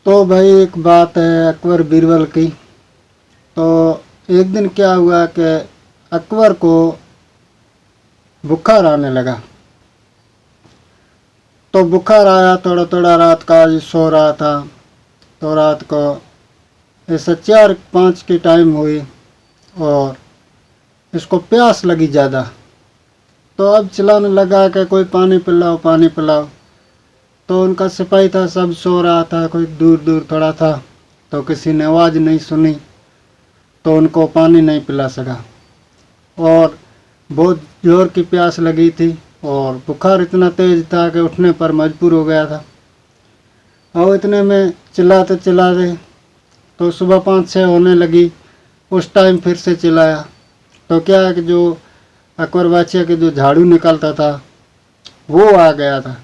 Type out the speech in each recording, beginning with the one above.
तो भाई एक बात है अकबर बीरबल की। तो एक दिन क्या हुआ कि अकबर को बुखार आने लगा। तो बुखार आया थोड़ा थोड़ा, रात का सो रहा था। तो रात को ऐसे 4-5 की टाइम हुई और इसको प्यास लगी ज़्यादा। तो अब चिल्लाने लगा कि कोई पानी पिलाओ पानी पिलाओ। तो उनका सिपाही था, सब सो रहा था, कोई दूर दूर थोड़ा था, तो किसी ने आवाज़ नहीं सुनी तो उनको पानी नहीं पिला सका। और बहुत ज़ोर की प्यास लगी थी और बुखार इतना तेज़ था कि उठने पर मजबूर हो गया था। और इतने में चिल्लाते चिल्लाते तो सुबह 5-6 होने लगी। उस टाइम फिर से चिल्लाया। तो क्या है कि जो अकबर बादशाह के जो झाड़ू निकलता था वो आ गया था।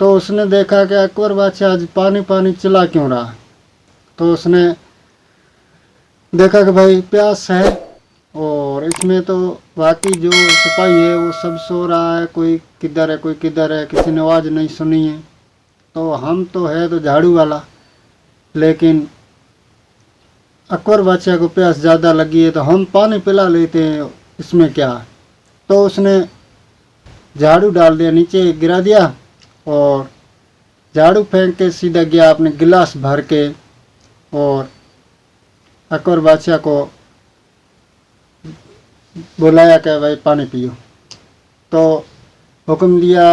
तो उसने देखा कि अकबर बादशाह आज पानी पानी चिल्ला क्यों रहा। तो उसने देखा कि भाई प्यास है और इसमें तो बाकी जो सिपाही है वो सब सो रहा है, कोई किधर है कोई किधर है, किसी ने आवाज़ नहीं सुनी है। तो हम तो है तो झाड़ू वाला, लेकिन अकबर बादशाह को प्यास ज़्यादा लगी है तो हम पानी पिला लेते हैं, इसमें क्या। तो उसने झाड़ू डाल दिया, नीचे गिरा दिया और झाड़ू फेंक के सीधा गया अपने गिलास भर के और अकबर बादशाह को बुलाया कि भाई पानी पियो। तो हुक्म दिया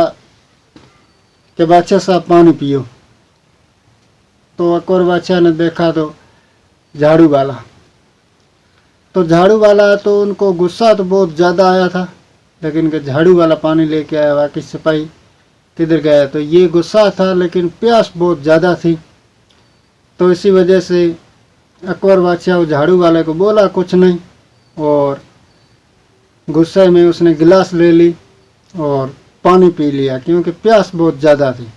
कि बादशाह साहब पानी पियो। तो अकबर बादशाह ने देखा तो झाड़ू वाला, तो झाड़ू वाला तो उनको गुस्सा तो बहुत ज़्यादा आया था, लेकिन कि झाड़ू वाला पानी लेके आया, बाकी सिपाही किधर गया। तो ये गुस्सा था लेकिन प्यास बहुत ज़्यादा थी। तो इसी वजह से अकबर बादशाह झाड़ू वाले को बोला कुछ नहीं और गुस्से में उसने गिलास ले ली और पानी पी लिया, क्योंकि प्यास बहुत ज़्यादा थी।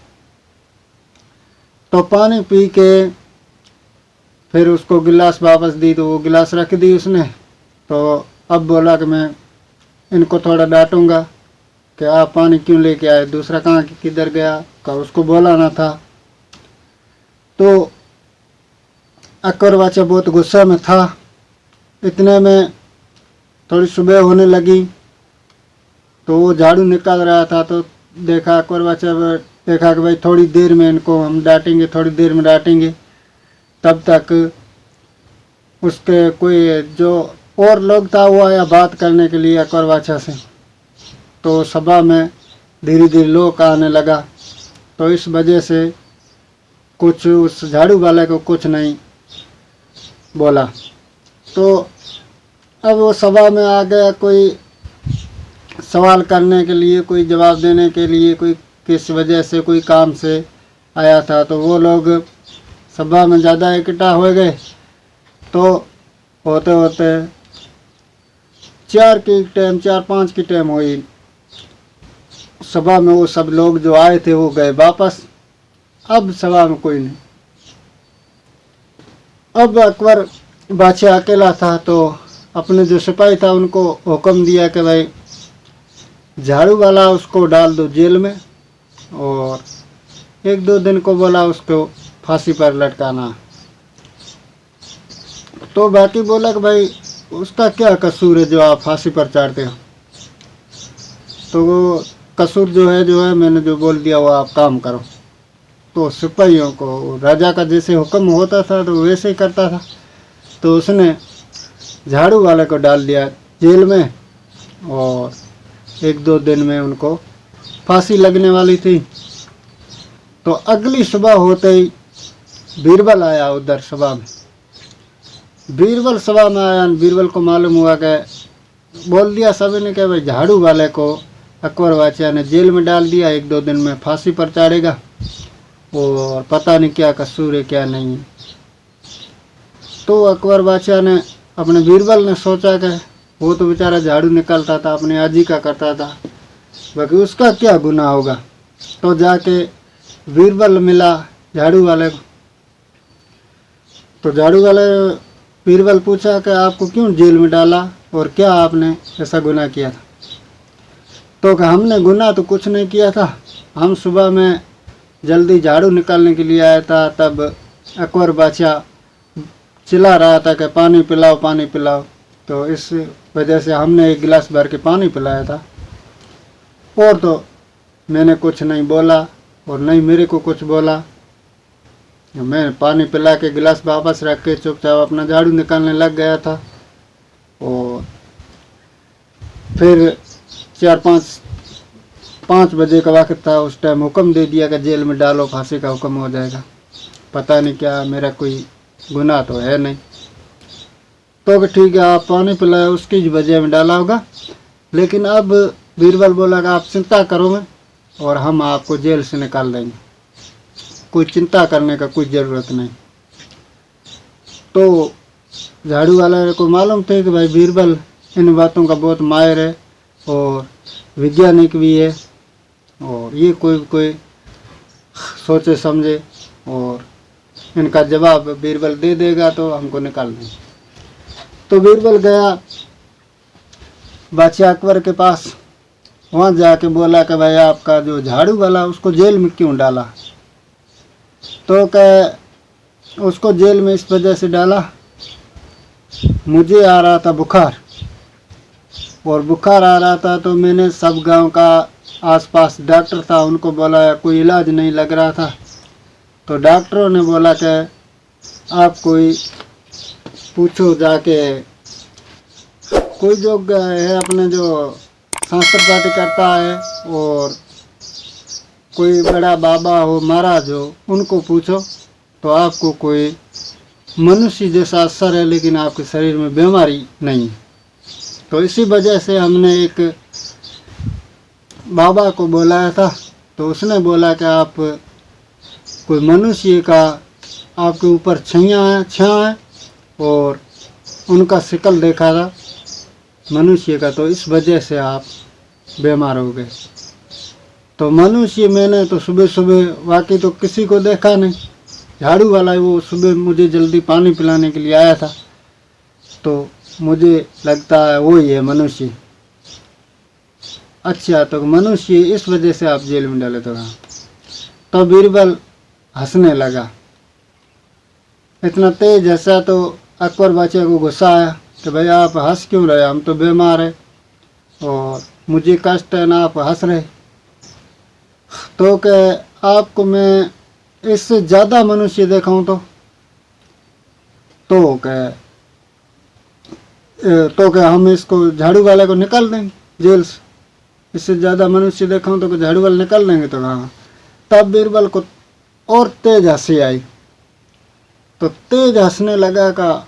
तो पानी पी के फिर उसको गिलास वापस दी तो वो गिलास रख दी उसने। तो अब बोला कि मैं इनको थोड़ा डांटूंगा कि आप पानी क्यों लेके आए, दूसरा कहाँ किधर गया का उसको बोला ना था। तो अकबर बादशाह बहुत गुस्से में था। इतने में थोड़ी सुबह होने लगी तो वो झाड़ू निकाल रहा था। तो देखा अकबर बादशाह, देखा कि भाई थोड़ी देर में इनको हम डांटेंगे, थोड़ी देर में डांटेंगे। तब तक उसके कोई जो और लोग था वो आया बात करने के लिए अकबर बादशाह से। तो सभा में धीरे धीरे लोग आने लगा। तो इस वजह से कुछ उस झाड़ू वाले को कुछ नहीं बोला। तो अब वो सभा में आ गया, कोई सवाल करने के लिए, कोई जवाब देने के लिए, कोई किस वजह से कोई काम से आया था। तो वो लोग सभा में ज़्यादा इकट्ठा हो गए। तो होते होते 4-5 की टाइम हुई। सभा में वो सब लोग जो आए थे वो गए वापस। अब सभा में कोई नहीं। अब अकबर बादशाह अकेला था। तो अपने जो सिपाही था उनको हुक्म दिया कि भाई झाड़ू वाला उसको डाल दो जेल में और 1-2 दिन को बोला उसको फांसी पर लटकाना। तो बाकी बोला कि भाई उसका क्या कसूर है जो आप फांसी पर चाड़ते हो। तो वो कसूर जो है मैंने जो बोल दिया वो आप काम करो। तो सिपाहियों को राजा का जैसे हुक्म होता था तो वैसे ही करता था। तो उसने झाड़ू वाले को डाल दिया जेल में और 1-2 दिन में उनको फांसी लगने वाली थी। तो अगली सुबह होते ही बीरबल आया उधर सभा में। बीरबल सभा में आया, बीरबल को मालूम हुआ कि बोल दिया सभी ने कि भाई झाड़ू वाले को अकबर बादशाह ने जेल में डाल दिया, 1-2 दिन में फांसी पर चाड़ेगा और पता नहीं क्या कसूर है क्या नहीं है। तो अकबर बादशाह ने अपने बीरबल ने सोचा कि वो तो बेचारा झाड़ू निकालता था, अपने आजी का करता था, बाकी उसका क्या गुनाह होगा। तो जाके बीरबल मिला झाड़ू वाले को। तो झाड़ू वाले बीरबल पूछा कि आपको क्यों जेल में डाला और क्या आपने ऐसा गुनाह किया था। तो कि हमने गुनाह तो कुछ नहीं किया था, हम सुबह में जल्दी झाड़ू निकालने के लिए आया था, तब अकबर बादशाह चिल्ला रहा था कि पानी पिलाओ पानी पिलाओ। तो इस वजह से हमने एक गिलास भर के पानी पिलाया था। और तो मैंने कुछ नहीं बोला और नहीं मेरे को कुछ बोला। मैं पानी पिला के गिलास वापस रख के चुपचाप अपना झाड़ू निकालने लग गया था। और फिर 4-5 बजे का वक्त था। उस टाइम हुक्म दे दिया कि जेल में डालो, फांसी का हुक्म हो जाएगा। पता नहीं क्या, मेरा कोई गुनाह तो है नहीं। तो ठीक है, आप पानी पिलाए उसकी वजह में डाला होगा। लेकिन अब बीरबल बोला कि आप चिंता करो मैं और हम आपको जेल से निकाल देंगे, कोई चिंता करने का कोई ज़रूरत नहीं। तो झाड़ू वाले को मालूम थे कि भाई बीरबल इन बातों का बहुत माहिर है और वैज्ञानिक भी है और ये कोई सोचे समझे और इनका जवाब बीरबल दे देगा तो हमको निकाल देंगे। तो बीरबल गया बादशाह अकबर के पास। वहाँ जाके बोला कि भाई आपका जो झाड़ू वाला उसको जेल में क्यों डाला? तो कह उसको जेल में इस वजह से डाला, मुझे आ रहा था बुखार और बुखार आ रहा था तो मैंने सब गांव का आसपास डॉक्टर था उनको बोला, कोई इलाज नहीं लग रहा था। तो डॉक्टरों ने बोला कि आप कोई पूछो जाके, कोई जो है अपने जो शास्त्र पाठी करता है और कोई बड़ा बाबा हो महाराज हो उनको पूछो तो आपको कोई मनुष्य जैसा असर है लेकिन आपके शरीर में बीमारी नहीं। तो इसी वजह से हमने एक बाबा को बुलाया था। तो उसने बोला कि आप कोई मनुष्य का आपके ऊपर छाया है और उनका शिकल देखा था मनुष्य का, तो इस वजह से आप बीमार हो गए। तो मनुष्य मैंने तो सुबह सुबह वाकई तो किसी को देखा नहीं, झाड़ू वाला वो सुबह मुझे जल्दी पानी पिलाने के लिए आया था तो मुझे लगता है वो ही है मनुष्य। अच्छा, तो मनुष्य इस वजह से आप जेल में डाले तो बीरबल हंसने लगा, इतना तेज हंसा। तो अकबर बादशाह को गुस्सा आया कि भाई आप हंस क्यों रहे, हम तो बीमार है और मुझे कष्ट है ना, आप हंस रहे। तो क्या आपको मैं इससे ज़्यादा मनुष्य देखाऊं तो क्या हम इसको झाड़ू वाले को निकाल देंगे जेल से, इससे ज़्यादा मनुष्य देखाऊं तो झाड़ू वाले निकाल देंगे। तो हाँ, तब बीरबल को और तेज हंसी आई। तो तेज हंसने लगा का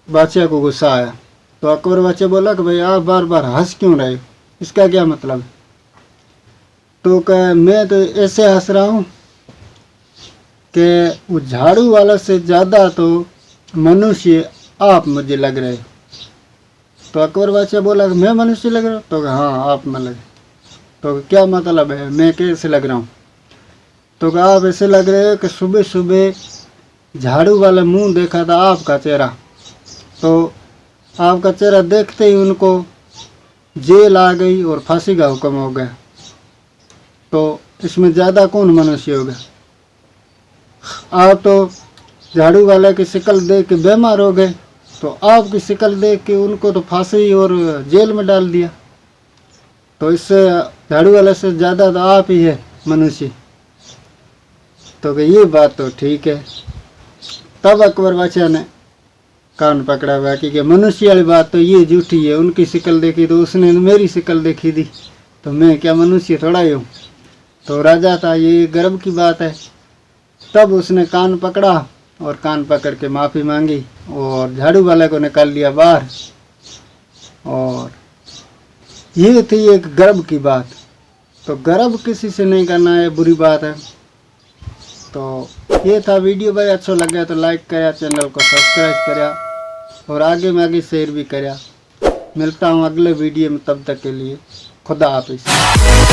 बादशाह को गुस्सा आया। तो अकबर बादशाह बोला कि भाई आप बार बार हंस क्यों रहे, इसका क्या मतलब? तो कह मैं तो ऐसे हंस रहा हूँ कि वो झाड़ू वाला से ज़्यादा तो मनुष्य आप मुझे लग रहे। तो अकबर बादशाह बोला कि मैं मनुष्य लग रहा हूँ? तो हाँ आप में लगे। तो क्या मतलब है, मैं कैसे लग रहा हूँ? तो आप ऐसे लग रहे हो कि सुबह सुबह झाड़ू वाला मुंह देखा था आपका चेहरा, तो आपका चेहरा देखते ही उनको जेल आ गई और फांसी का हुक्म हो गया। तो इसमें ज़्यादा कौन मनुष्य होगा? आप तो झाड़ू वाले की शक्ल देख के बीमार हो गए, तो आपकी शक्ल देख के उनको तो फांसी और जेल में डाल दिया। तो इससे झाड़ू वाले से ज़्यादा तो आप ही है मनुष्य। तो ये बात तो ठीक है। तब अकबर बादशाह ने कान पकड़ा हुआ कि मनुष्य वाली बात तो ये झूठी है, उनकी शक्ल देखी तो उसने मेरी शक्ल देखी थी, तो मैं क्या मनुष्य थोड़ा ही हूँ। तो राजा था, ये गर्व की बात है। तब उसने कान पकड़ा और कान पकड़ के माफ़ी मांगी और झाड़ू वाले को निकाल लिया बाहर। और ये थी एक गर्व की बात। तो गर्व किसी से नहीं करना है, बुरी बात है। तो ये था वीडियो भाई, अच्छा लगा तो लाइक करा, चैनल को सब्सक्राइब करा और आगे में आगे शेयर भी करा। मिलता हूँ अगले वीडियो में, तब तक के लिए खुदा हाफिज़।